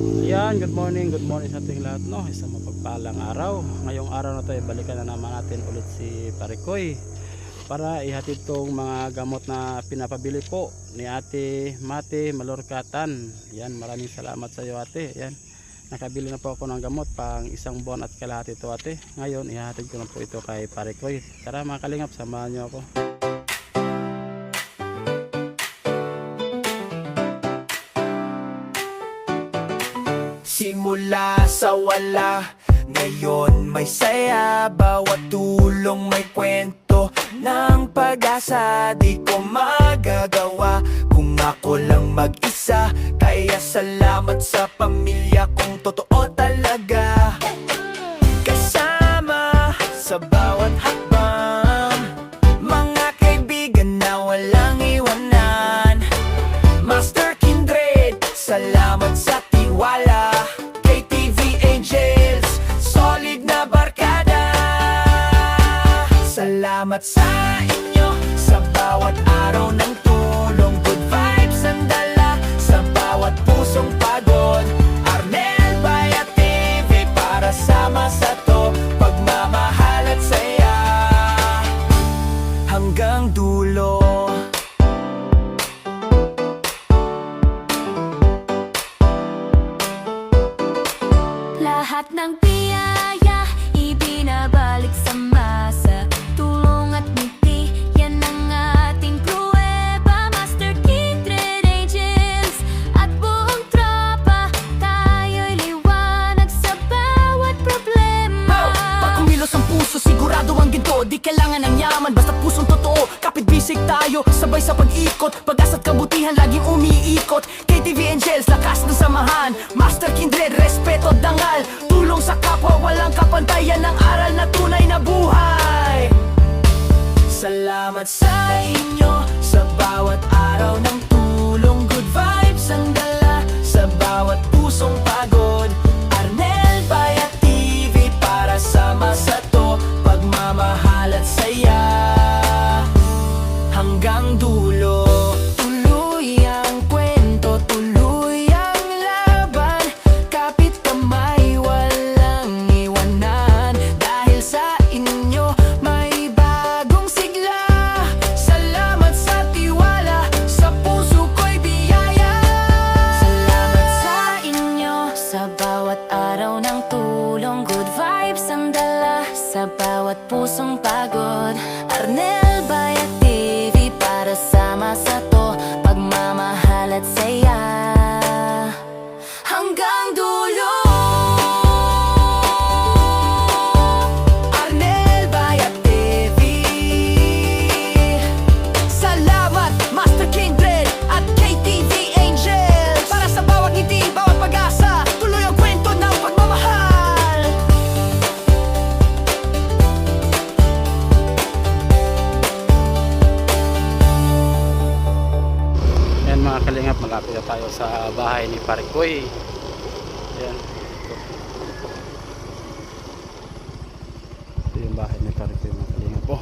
Ayan, good morning sa ating lahat, no? Isang mapagpalang araw. Ngayong araw na to, balikan na naman natin ulit si Parikoy para ihatid tong mga gamot na pinapabili po ni Ate Mate Malorkatan. Yan, maraming salamat sa iyo, Ate. Yan, nakabili na po ako ng gamot pang isang buwan at kalahati ito, Ate. Ngayon, ihatid ko na po ito kay Parikoy. Tara mga kalingap, samahan niyo ako. Simula sa wala, ngayon may saya. Bawat tulong may kwento ng pag-asa. Di ko magagawa kung ako lang mag-isa. Kaya salamat sa pamilya kong totoo talaga. Kasama sa bawat hakbang, mga kaibigan na walang iwanan. Master Kindred, salamat sa tiwala. Salamat sa inyo sa bawat araw ng tulong. Good vibes ang dala sa bawat pusong pagod. Arnel Bayat TV para sama sa to. Pagmamahal at saya hanggang dulo. Lahat ng biyaya ibinabalik sa masa. Tulong at ngiti, yan ang ating pruweba. Master Kindred Angels at buong tropa, tayo'y liwanag sa bawat problema. Pag kumilos ang puso, sigurado ang ginto. Di kailangan ng yaman, basta pusong totoo. Kapit bisig tayo, sabay sa pag-ikot. Pag-asa't kabutihan, laging umiikot. KTV Angels, lakas ng samahan. Master Kindred, respeto, dangal. Tulong sa kapwa, walang kapantayan. Ng aral na tunay na buhay. Salamat sa inyo sa bawat araw ng tulong. Good vibes ang dala sa bawat pusong pagod. Arnel Bayat TV para sama sa to. Pagmamahal at saya hanggang dulo. Tuloy ang kwento, tuloy ang laban. Kapit kamay, walang iwanan. Dahil sa inyo may bagong sigla. Salamat sa tiwala, sa puso ko'y biyaya. Salamat sa inyo sa bawat araw ng tulong. Good vibes ang dala sa bawat pusong pagod. Arnel Bayat TV para sama sa to. Pagmamahal at saya hanggang dulo. Arnel Bayat TV. Salamat Master Kindred at KTV Angels para sa bawat ngiti, bawat pag-asa. Tuloy ang kwento ng pagmamahal. Yan mga kalingap, malapit na tayo sa bahay ni Parikoy. Yan. Ito yung bahay ni Parikoy mga kalingap po.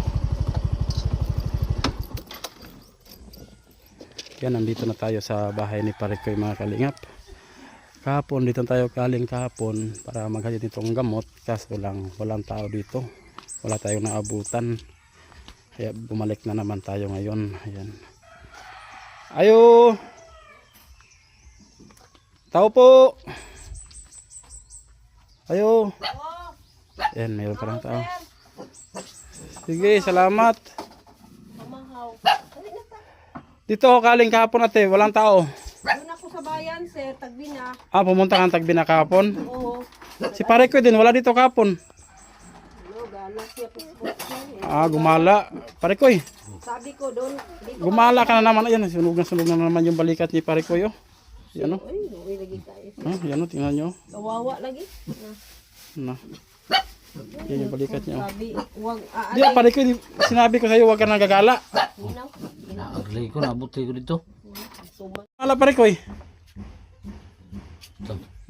Yan, nandito na tayo sa bahay ni Parikoy mga kalingap. Kahapon, dito tayo kaling kahapon para maghatid nitong gamot. Kaso walang tao dito. Wala tayong naabutan. Kaya bumalik na naman tayo ngayon. Ayan. Ayo. Tao po. Ayo. Yan, mayroon parang tao. Sige, salamat. Dito ako kaling kahapon ate, walang tao. Doon ako sa bayan, sir. Tagbina. Ah, pumunta kang Tagbina kahapon. Oo. Si Parikoy din, wala dito kahapon. Ano, gana siya. Ah, gumala. Parikoy, Sabi ko doon. Di ko gumala ka na naman. Ayan, sunog na naman yung balikat ni Parikoy. Oh. Yan o. Ay, luwi lagi tayo. Oh, yan o, tingnan nyo. Kawawa lagi. Na. Yan yung balikat niya. Oh. Sabi, huwag Di, Parikoy, sinabi ko sa'yo, huwag ka nang gagala. Ginaw. Aglay ko, nabuti ko dito. Tuman. Wala Parikoy.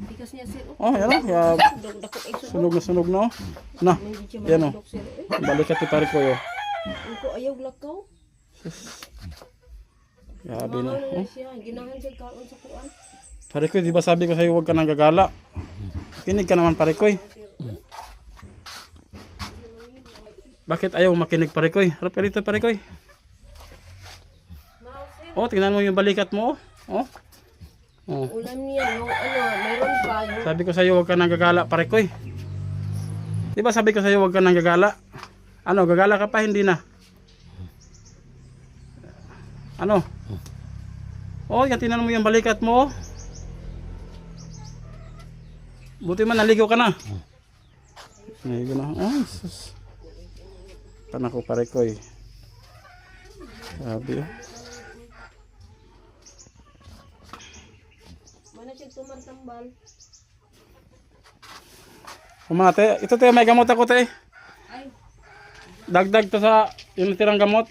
Tikas niya, sir. Oh, yan o. Kaya Dako ay sunog na oh. Na, Hindi siya yan o. matulog, sir. Balikat ni Parikoy oh. Ang ko ayaw lakaw. Grabe na. Mahal Oh. na siya. Ginahan siya kaon sa kuan. Parikoy, di ba sabi ko sa'yo huwag ka nang gagala? Kinig ka naman, Parikoy. Bakit ayaw makinig, Parikoy? Harap ka dito, Parikoy. Oh, tingnan mo yung balikat mo. Oh. Oh. Ulam niya, yung mayroon pa, yung Sabi ko sa'yo huwag ka nang gagala, Parikoy. Di ba sabi ko sa'yo huwag ka nang gagala? Ano, gagala ka pa, hindi na? Ano? Oh, yan, tingnan mo yung balikat mo. Buti man naligo ka na. Naligo na. Oh, sus. Panako, Parikoy. Sabi. mana siya tumantambal. Kumate, ito tayo may gamot ako tayo. Ay, Dagdag to sa yung tirang gamot.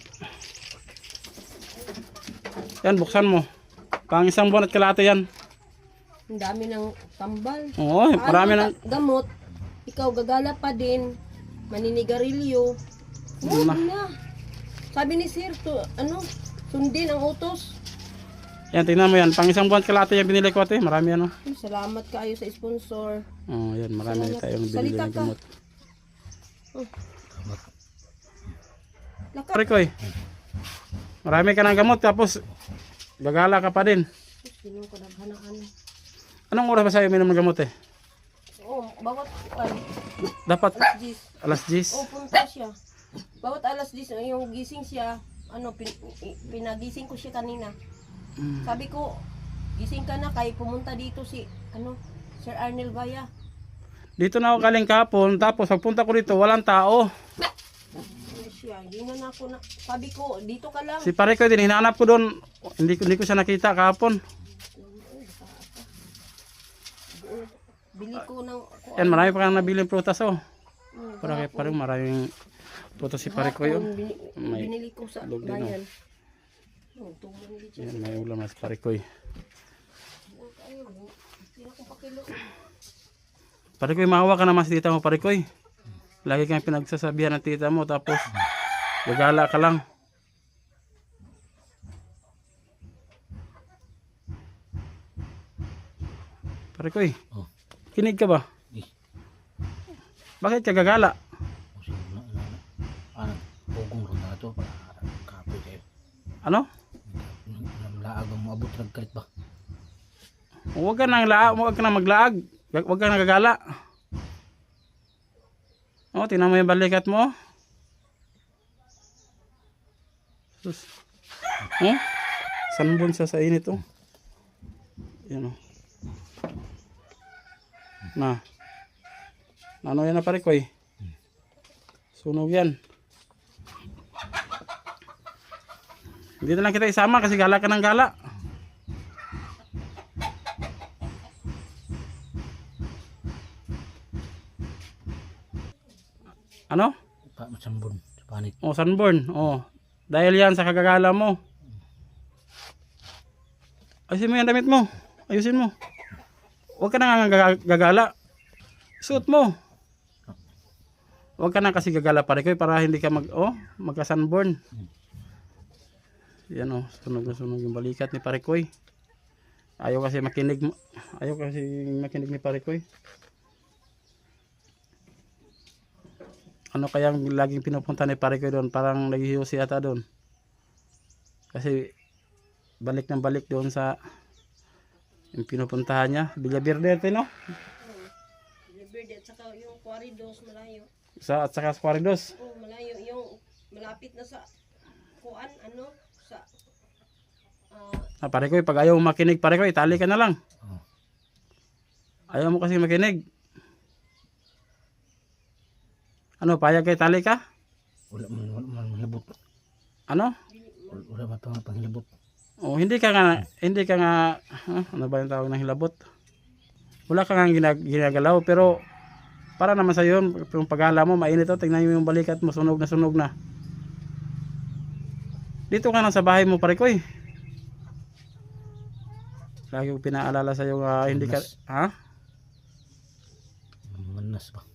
Yan, buksan mo. Pang isang buwan at kalahati yan. ang dami ng tambal. Oo, marami Paano ng... gamot, ikaw gagala pa din, maninigarilyo. Huwag Na. na. Sabi ni Sir, sundin ang utos. Yan, tingnan mo yan. Pang isang buwan at kalahati yung binili ko ate. Marami yan, oh. Salamat kayo sa sponsor. Oh, yan, marami tayong binili Salita ng ka. gamot. Laka. Parikoy. Marami ka ng gamot tapos gagala ka pa din. Sino ko naghanaan? Anong oras ba sa'yo minom ng gamot eh? Oh, bawat ay, Dapat alas 10. alas 10. Oh, punta siya. Bawat alas 10 yung gising siya, pinagising ko siya kanina. Sabi ko, gising ka na kay pumunta dito si Sir Arnel Vaya. Dito na ako galing kahapon tapos pagpunta ko dito walang tao. Ano siya, hindi na ako na. Sabi ko, dito ka lang. Si Parikoy din, hinahanap ko doon. Hindi ko siya nakita kahapon. Bili ko ng Yan, marami pa kang nabiling prutas oh. Para kay parang maraming prutas si Parikoy oh. May binili ko sa log din, bayan. Oh, tumo ni siya. yan, may ulam na si Parikoy. Sino kong pakilo? Parikoy, mahawa ka naman si tita mo, Parikoy. Lagi kang pinagsasabihan ng tita mo tapos gagala ka lang. Parikoy, Oh. kinig ka ba? Di. Bakit ka gagala? Kasi ano, pugong ron na ito para kapoy kayo. Ano? Laag ang maabot nagkalit ba? Huwag ka nang maglaag. Huwag ka nang gagala. Oh, tingnan mo yung balikat mo. Sus. Oh, sanbon siya sa init oh. Yan oh. Na. Ano yan na Parikoy? Sunog yan. Hindi na lang kita isama kasi gala ka ng gala. Ano? Masambon sa panit. Oh, sunburn. Oh. Dahil yan sa kagagala mo. Ayusin mo yung damit mo. Ayusin mo. Huwag ka na nga gagala. Suot mo. Huwag ka na kasi gagala Parikoy para hindi ka magka-sunburn. Yan oh, sunog na sunog yung balikat ni Parikoy. Ayaw kasi makinig ni Parikoy. Ano kayang laging pinupunta ni Parikoy doon? Parang naghihiusi ata doon. Kasi balik ng balik doon sa yung pinupuntahan niya. Villa Verde ito, no? Liberde at saka yung Quarridos malayo. At saka sa Quarridos. Oh, malayo yung malapit na sa kuan sa Parikoy, pag ayaw mo makinig Parikoy, tali ka na lang. Oh. Ayaw mo kasi makinig. Ano, payag kay tali ka? Wala man hilabot. Ano? Wala man panghilabot. Oh, hindi ka nga, ano ba yung tawag ng hilabot? Wala ka nga ginagalaw, pero para naman sa yun, yung pag-ala mo, mainit o, tingnan mo yung balikat mo, sunog na sunog na. Dito ka na sa bahay mo, Parikoy. Lagi ko pinaalala sa iyo, hindi ka, ha? Manas ba?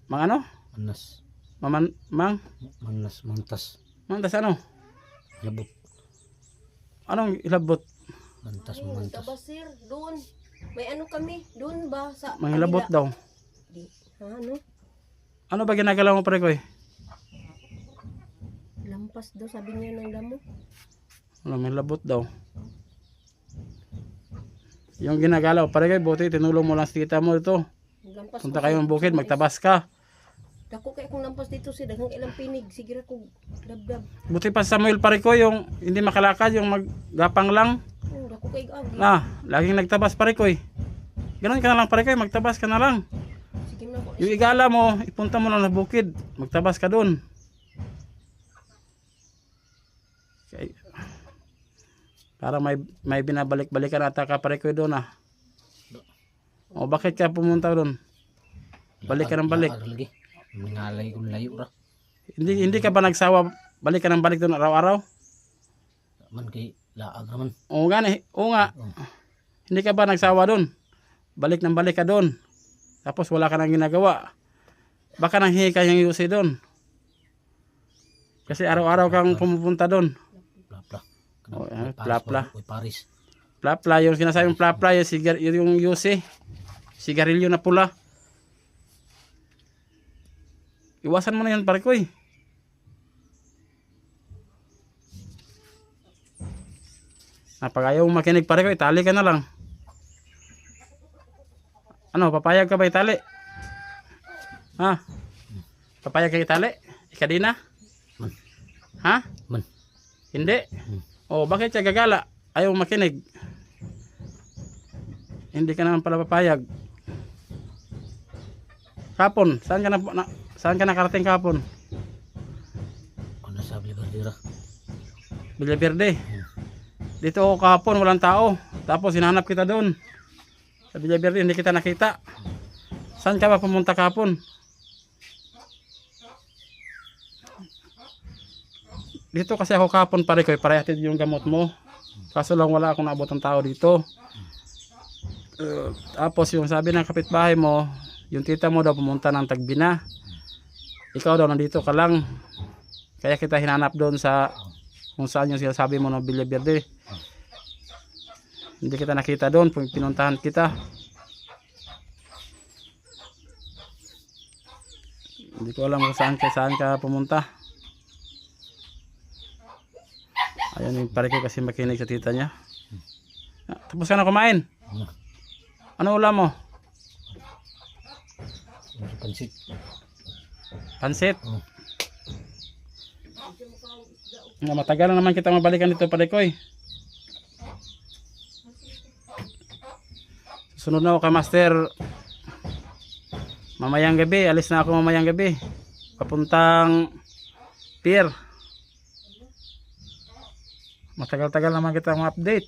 Mang ano? Manas. Manas, mantas. Mantas ano? Hilabot. Anong ilabot? Mantas, ayun, mantas. tabasir doon. May ano kami, doon ba sa Manghilabot daw. Di, ano? Ano ba ginagalaw mo, Parikoy? Lampas daw, sabi niya ng damo. Ano, manghilabot daw. Yung ginagalaw, Parikoy, buti tinulong mo lang si tita mo ito. Lampas Punta ko kayo ng bukid, magtabas ka. Dako kay kung lampas dito si daghang ilang pinig, sige ra ko dabdab. Buti pa sa Samuel Parikoy, yung hindi makalakad, yung maggapang lang. Dako kay agi. Laging nagtabas, Parikoy. Ganon ka na lang, Parikoy, magtabas ka na lang. Sige na ko. Yung igala mo, ipunta mo lang sa bukid, magtabas ka doon. Okay. Para may binabalik-balikan ata ka, Parikoy, doon O bakit ka pumunta doon? Balik ka ng balik. Lakad lagi. Nangalay ko layo ra. Hindi ka ba nagsawa balik ka ng balik doon araw-araw? Man kay laag naman. Oo nga. Hindi ka ba nagsawa doon? Balik ng balik ka doon. Tapos wala ka nang ginagawa. Baka nang hingi ka yung UC doon. Kasi araw-araw kang pumupunta doon. Plapla. Plapla. Uy Paris. Plapla, yung sinasabing plapla, yung UC. Sigarilyo na pula. Iwasan mo na yan, Parikoy. Pag ayaw mo makinig, Parikoy, tali ka na lang. Ano, papayag ka ba itali? Papayag ka itali? Ikadina? Ha? Man. Hindi? Bakit siya gagala? Ayaw mo makinig. Hindi ka naman pala papayag. Kapon, saan ka nakarating kapon? Ano sa Biliberdira? Villa Verde. Dito ako kahapon, walang tao. Tapos hinanap kita doon. Sa Villa Verde, hindi kita nakita. Saan ka ba pumunta kahapon? Dito kasi ako kahapon, Parikoy, para ihatid yung gamot mo. Kaso lang wala akong naabot ng tao dito. Tapos yung sabi ng kapitbahay mo, yung tita mo daw pumunta ng Tagbina. Ikaw daw nandito ka lang. Kaya kita hinanap doon sa kung saan yung sinasabi mo ng Villa Verde. Hindi kita nakita doon, pinuntahan kita. Hindi ko alam kung saan ka pumunta. Ayun yung Parikoy kasi makinig sa tita niya. Tapos ka na kumain. Ano ulam mo? Pansit. Pansit? Matagal na naman kita mabalikan dito, Parikoy. Sunod na ako kay Master. Mamayang gabi, alis na ako mamayang gabi. Papuntang pier. Matagal-tagal naman kita update.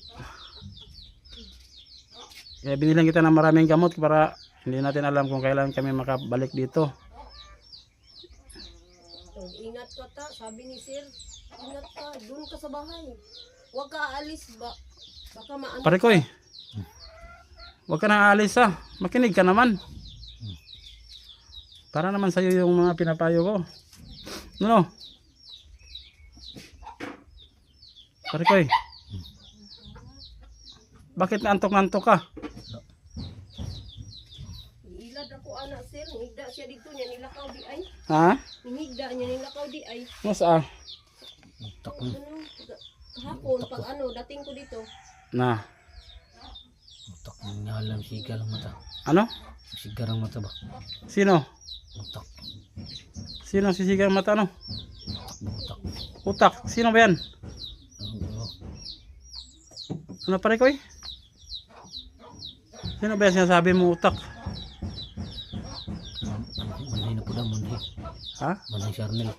Kaya binilang kita ng maraming gamot para hindi natin alam kung kailan kami makabalik dito. Ingat ka ta, sabi ni Sir. Ingat ka, doon ka sa bahay. Huwag ka aalis ba? Baka maano. Parikoy, huwag ka na aalis makinig ka naman. Para naman sa'yo yung mga pinapayo ko. No? Parikoy, bakit naantok-antok ka? Ilad ako anak Sir, nihigda siya dito niya nilakaw di ay. Ha? Nihigda niya nilakaw di ay. Masa? Utak mo. Ano, kahapon pag ano, dating ko dito. Na. Utak mo. Ngalam sigar ang mata. Ano? Sigar ang mata ba? Sino? Utak. Sino sisigang mata no? Utak. Utak. Sino ba yan? Ano Parikoy? Sino ba yan sinasabi mo utak? Manay na po na. Manay. Ha? Manay si Arnel.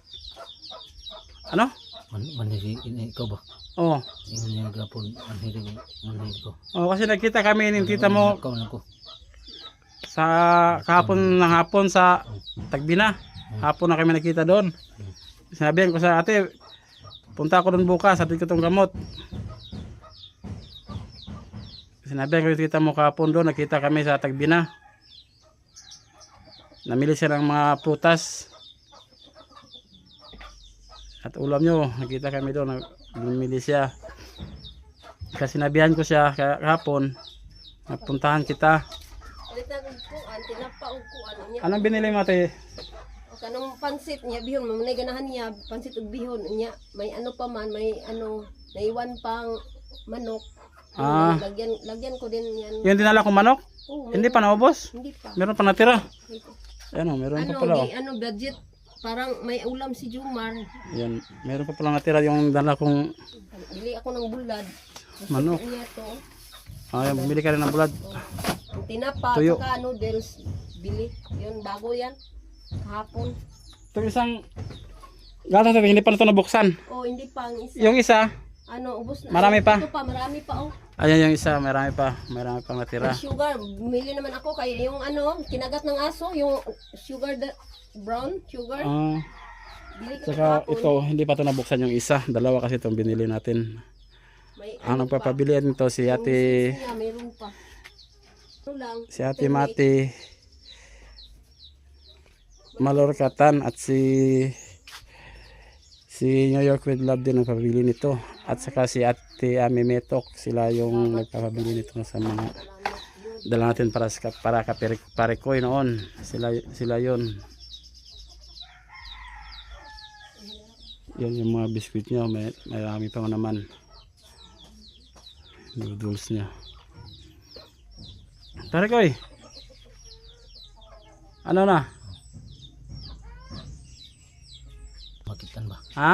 Ano? Manay si ikaw ba? Oo. Yung niya gapon. Manay ko. Kasi nakita kami ng tita mo Ikaw na ko. sa kahapon ng hapon sa Tagbina. Hapon na kami nakita doon. Sinabihan ko sa ate, punta ako doon bukas, hatid ko tong gamot. Sinabihan ko yung tita mo kahapon doon, nakita kami sa Tagbina. Namili siya ng mga prutas. At ulam nyo, nakita kami doon, namili siya. Kasi sinabihan ko siya kahapon, Napuntahan kita. Ulit na kuan, tinapa og kuan niya. Anong binili mo ate? O kanang pansit niya bihon, mamunay ganahan niya pansit ug bihon niya. May ano pa man, may ano, naiwan pang manok. Ah. Lagyan ko din yan. Yung dinala kong manok? Oo, Hindi pa naubos? hindi pa. Meron pa natira. Ayan o, meron pa Ano, pala o. ano budget? Parang may ulam si Jumar. Ayan, meron pa pala natira yung dala kong Bili ako ng bulad. manok. Gusto niya to. Ayan, bumili ka rin ng bulad. Ang tinapa, Tuyo. saka noodles. Bili. Yun, bago yan. Kahapon. Itong isang gatas natin, hindi pa na ito nabuksan. Oh, hindi pa. Ang isa. Yung isa, Ano, ubos na. Marami pa. Ito pa, marami pa oh. ayan yung isa, marami pang natira. May sugar. Bumili naman ako kaya yung ano, kinagat ng aso, yung sugar, brown sugar. Ah, Bili ko saka kahapon. ito, hindi pa ito nabuksan yung isa. Dalawa kasi itong binili natin. May Ang ano pa. nagpapabilian nito si Yung ate, misis niya, mayroon pa. Ano lang. si ate Mati Malorkatan at si New York with Love din ang pabili nito. At saka si ate Ami Metok, sila yung nagpapabili nito sa mga dala natin para kaparikoy noon. Sila yun. Yan yung mga biskuit niya, marami pa naman. Noodles niya. Parikoy. Ano na? Makitan ba? Ha?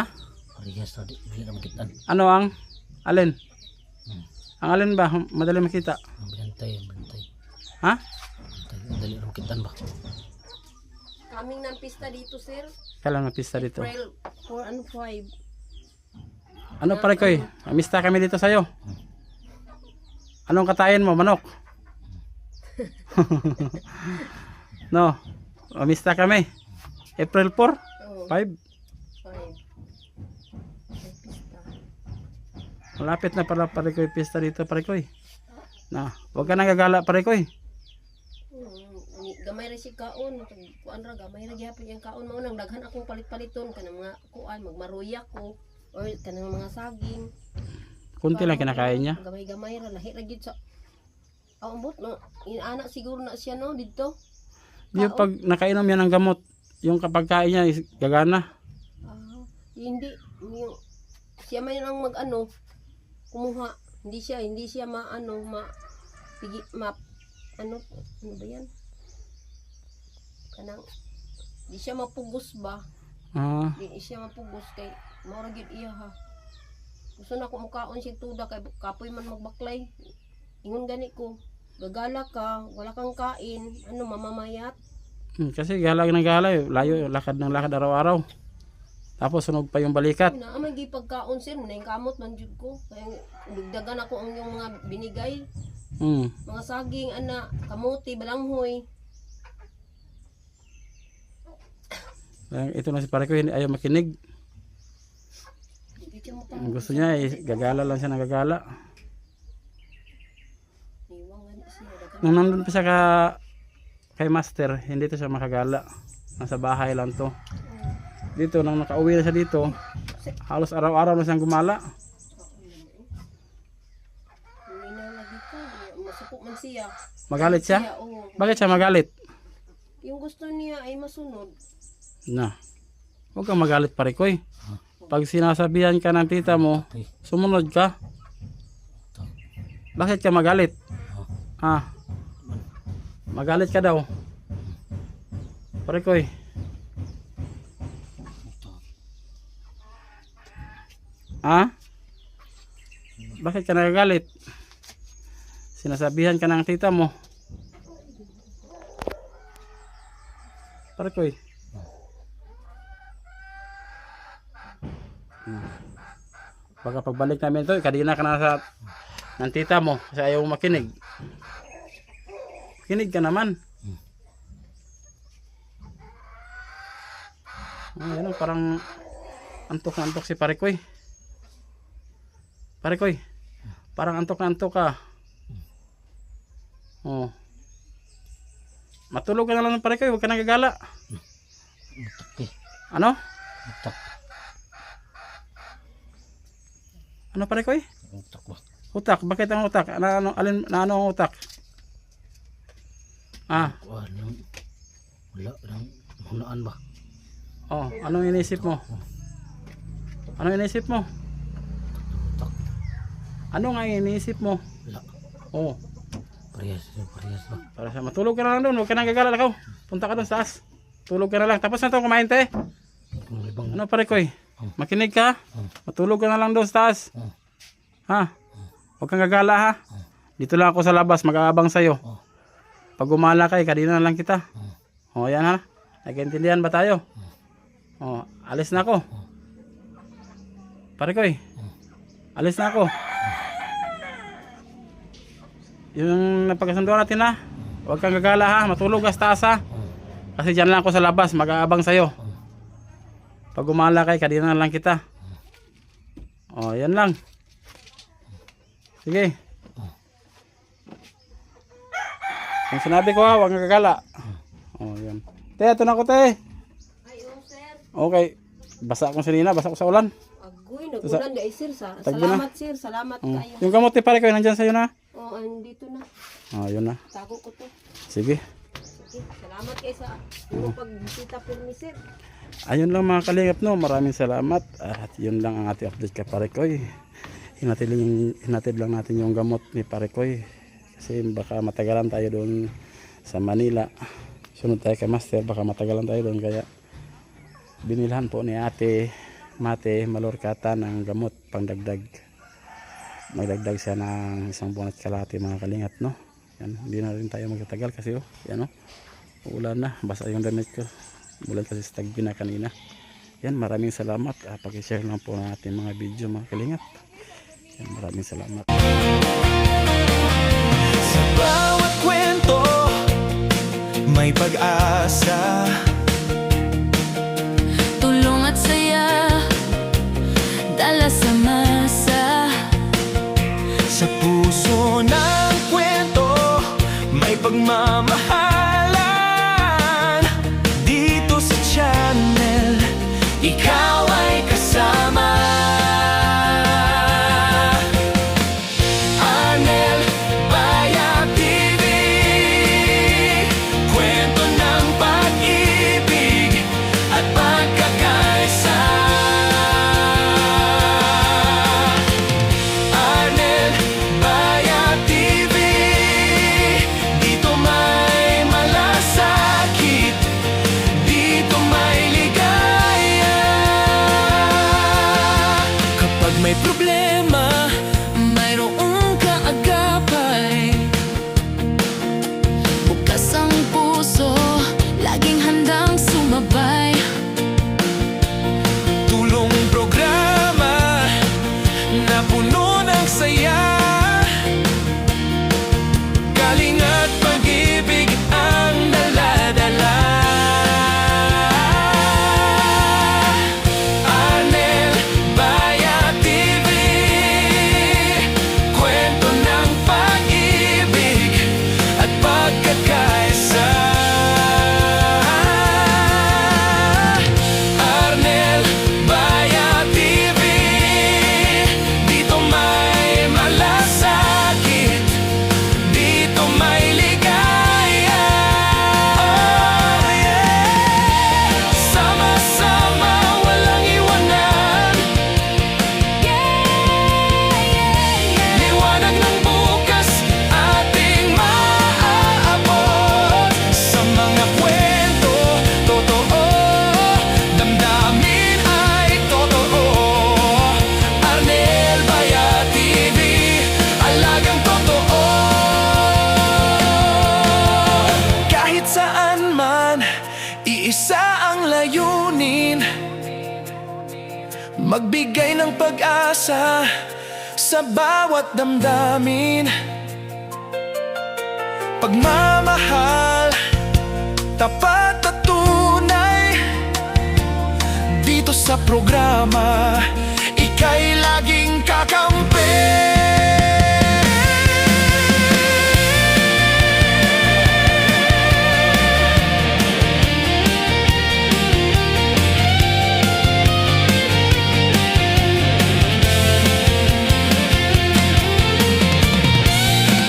Parehas tadi, bili na makitan. Ano ang alin? Hmm. Ang alin ba? Madali makita. Ang bintay, ang bintay. Ha? Bintay, ang dali na makitan ba? Kaming ng pista dito, sir. Kailan na pista dito? April 4 and 5. Ano Parikoy? Amista kami dito sa'yo. Anong katayin mo? Manok? No. Amista kami. April 4? Oh, 5? 5. May pista. Malapit na pala Parikoy pista dito Parikoy. Na, huwag ka nagagala Parikoy. Gamay ra si kaon, kuan ra gamay ra gyapon yang kaon mao nang daghan akong palit-paliton kanang mga kuan magmaruya ko or kanang mga saging. Kunti lang kinakain niya. Gamay-gamay ra lahi ra gid sa ambot no. Inaana siguro na siya no didto. Yung pag nakainom yan ng gamot, yung kapag kain niya is gagana. Ah, hindi yung siya man ang mag-ano kumuha. Hindi siya maano ano ba yan? Kanang di siya mapugos ba? Ah, Di siya mapugos kay mao ra gyud iya ha. Gusto na ko mukaon si tuda kay kapoy man magbaklay. Ingon gani ko, gagala ka, wala kang kain, ano mamamayat. kasi galag ng galay, layo, lakad ng lakad araw-araw. Tapos sunog pa yung balikat. Na amay gi pagkaon sir, na yung kamot man jud ko. Kaya dagdagan ako ang yung mga binigay, Hmm. mga saging ana, kamuti, balanghoy. Ito na si Parikoy, hindi ayaw makinig. Di siya mo Ang gusto niya gagala lang siya ng gagala. Iwang gani siya daghan. Nung nandun pa siya kay Master, hindi to siya makagala. Nasa bahay lang to. Dito, nang nakauwi na siya dito, halos araw-araw na siyang gumala. Hindi na lagi ko, masupok man siya. Magalit siya? Oo. Bakit siya magalit? Yung gusto niya ay masunod. Na, huwag kang magalit Parikoy. Pag sinasabihan ka ng tita mo, sumunod ka. Bakit ka magalit? Ha? Magalit ka daw. Parikoy. Ha? Bakit ka nagagalit? Sinasabihan ka ng tita mo. Parikoy. Baka pagbalik namin ito, kadina ka na sa ng tita mo kasi ayaw mo makinig. Kinig ka naman. Yan, parang antok na antok si Parikoy. Parikoy, parang antok na antok ka. Oh. Matulog ka na lang ng Parikoy, huwag ka nagagala. Matak eh. Ano? Matak. Ano Parikoy? Matak ba? Utak, bakit ang utak? Ano ang utak? Kuan yung wala nang hunaan ba? Oh, anong inisip mo? Anong inisip mo? Tutak. Ano nga inisip mo? Wala. Oh, Parehas ba? para sa matulog ka na lang doon, huwag ka nang gagala ikaw. Punta ka doon sa taas. Tulog ka na lang. Tapos na to kumain te. Kung ibang Ano pare koy? Makinig ka. Matulog ka na lang doon sa taas. Ha? Huwag kang gagala ha. Dito lang ako sa labas, mag-aabang sa'yo. Pag gumala kay, kanina na lang kita. O yan ha. Nagkaintindihan ba tayo? O, alis na ako. Pare koy. Alis na ako. Yung napagkasunduan natin ha. Huwag kang gagala ha. Matulog ka sa taas ha. Kasi dyan lang ako sa labas, mag-aabang sa'yo. Pag gumala kay, kanina na lang kita. O, yan lang. Sige. Yung sinabi ko ha, huwag kang gagala. O, yan. Te, ito na ako te. Ay, sir. Okay. Basa akong sinina, basa ko sa ulan. Agoy, nagulan guys, sir. Tagbi na. Salamat, sir. Salamat kayo. Yung gamot te pare ko, nandyan sa'yo na. Oo, andito na. O, yun na. Tago ko to. Sige. Sige, salamat kayo sa inyong pagbisita pirmi, sir. Ayun lang mga kalingap no, maraming salamat. At yun lang ang ating update kay Parekoy. Hinatid lang natin yung gamot ni Parekoy. Kasi baka matagalan tayo doon sa Manila. Sunod tayo kay Master, baka matagalan tayo doon. Kaya binilhan po ni Ate Mate Malorkata ng gamot pangdagdag. Magdagdag siya ng 1 buwan at kalahati mga kalingap no. Yan, hindi na rin tayo magtatagal kasi oh, yan oh. Ulan na, basa yung damit ko. Bulan kasi sa tagbi na kanina. Yan, maraming salamat. Pag-share lang po natin mga video mga kalingap. Yan, maraming salamat. Sa bawat kwento may pag-asa. Tulong at saya, dala sa masa. Sa puso ng kwento may pagmamahalan. Dito sa channel ikaw ay kasama. Arnel Bayat TV, kwento ng pag-ibig at pagkakaisa. Arnel Bayat TV, dito may malasakit, dito may ligaya. Kapag may problema, Mayroong kaagapay. Bukas ang puso, laging handang sumabay. tulong programa na puno ng saya. Galing at pag-ibig ang dala-dala. Arnel Bayat TV, kwento ng pag-ibig at pagkakaisa. Arnel Bayat TV, dito may malasakit, dito may ligaya. Oh yeah, sama-sama walang iwanan. Liwanag ng bukas ating maaabot. Sa mga kwento totoo, damdamin ay totoo. Arnel Bayat TV, alagang totoo. Kahit saan man, iisa ang layunin, magbigay ng pag-asa sa bawat damdamin. Pagmamahal, tapat at tunay, dito sa programa